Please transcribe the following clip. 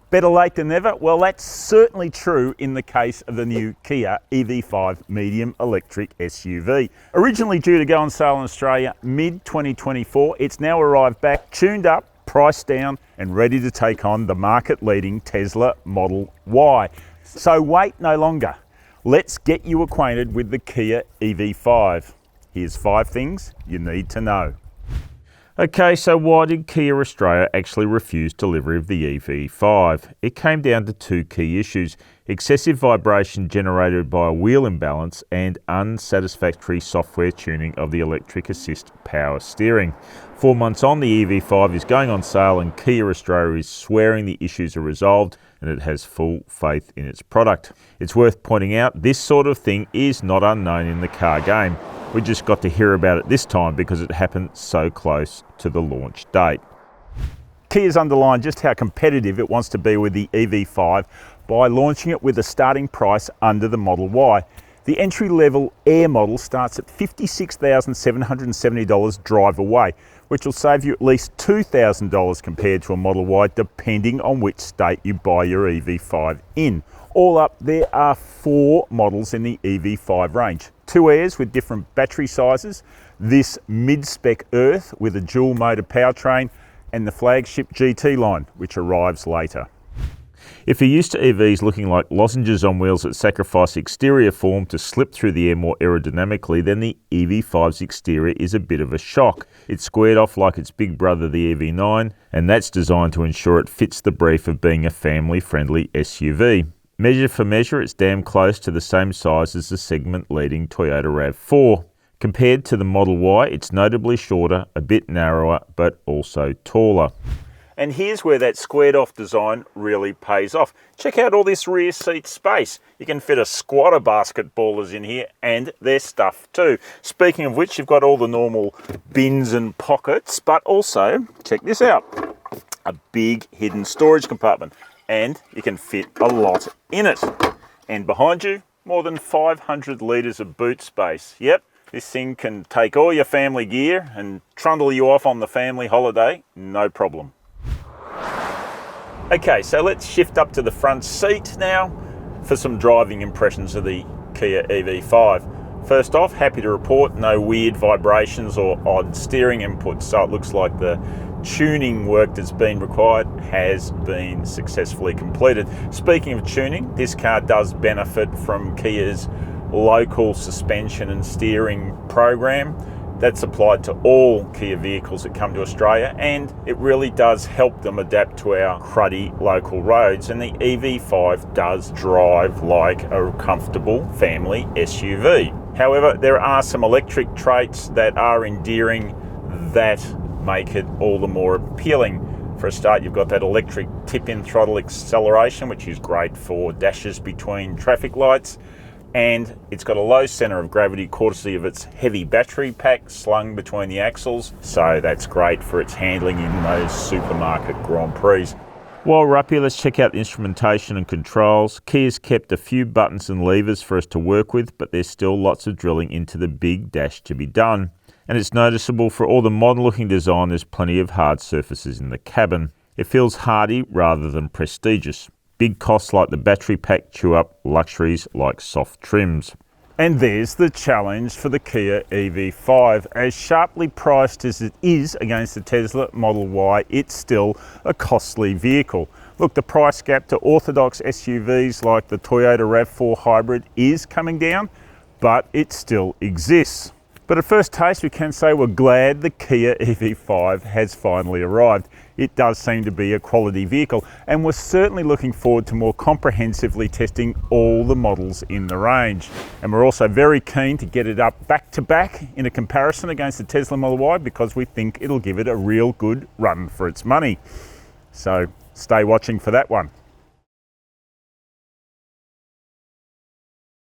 Better late than never? Well, that's certainly true in the case of the new Kia EV5 medium electric SUV. Originally due to go on sale in Australia mid-2024, it's now arrived back, tuned up, priced down, and ready to take on the market-leading Tesla Model Y. So wait no longer. Let's get you acquainted with the Kia EV5. Here's 5 things you need to know. Okay, so why did Kia Australia actually refuse delivery of the EV5? It came down to 2 key issues: excessive vibration generated by a wheel imbalance and unsatisfactory software tuning of the electric assist power steering. 4 months on, the EV5 is going on sale and Kia Australia is swearing the issues are resolved and it has full faith in its product. It's worth pointing out this sort of thing is not unknown in the car game. We just got to hear about it this time because it happened so close to the launch date. Kia's underlined just how competitive it wants to be with the EV5 by launching it with a starting price under the Model Y. The entry-level Air model starts at $56,770 drive away, which will save you at least $2,000 compared to a Model Y, depending on which state you buy your EV5 in. All up, there are 4 models in the EV5 range. 2 Airs with different battery sizes, this mid-spec Earth with a dual motor powertrain, and the flagship GT line, which arrives later. If you're used to EVs looking like lozenges on wheels that sacrifice exterior form to slip through the air more aerodynamically, then the EV5's exterior is a bit of a shock. It's squared off like its big brother the EV9, and that's designed to ensure it fits the brief of being a family-friendly SUV. Measure for measure, it's damn close to the same size as the segment-leading Toyota RAV4. Compared to the Model Y, it's notably shorter, a bit narrower, but also taller. And here's where that squared-off design really pays off. Check out all this rear seat space. You can fit a squad of basketballers in here and their stuff too. Speaking of which, you've got all the normal bins and pockets, but also, check this out, a big hidden storage compartment. And you can fit a lot in it. And behind you, more than 500 litres of boot space. Yep, this thing can take all your family gear and trundle you off on the family holiday, no problem. Okay, so let's shift up to the front seat now for some driving impressions of the Kia EV5. First off, happy to report no weird vibrations or odd steering inputs, so it looks like the tuning work that's been required has been successfully completed. Speaking of tuning, this car does benefit from Kia's local suspension and steering program that's applied to all Kia vehicles that come to Australia, and it really does help them adapt to our cruddy local roads, and the EV5 does drive like a comfortable family SUV. However, there are some electric traits that are endearing that make it all the more appealing. For a start, you've got that electric tip-in throttle acceleration, which is great for dashes between traffic lights, and it's got a low centre of gravity courtesy of its heavy battery pack slung between the axles, so that's great for its handling in those supermarket Grand Prix. While we're up here, let's check out the instrumentation and controls. Kia's kept a few buttons and levers for us to work with, but there's still lots of drilling into the big dash to be done. And it's noticeable for all the modern looking design, there's plenty of hard surfaces in the cabin. It feels hardy rather than prestigious. Big costs like the battery pack chew up luxuries like soft trims. And there's the challenge for the Kia EV5. As sharply priced as it is against the Tesla Model Y, it's still a costly vehicle. Look, the price gap to orthodox SUVs like the Toyota RAV4 Hybrid is coming down, but it still exists. But at first taste, we can say we're glad the Kia EV5 has finally arrived. It does seem to be a quality vehicle, and we're certainly looking forward to more comprehensively testing all the models in the range. And we're also very keen to get it up back to back in a comparison against the Tesla Model Y, because we think it'll give it a real good run for its money. So stay watching for that one.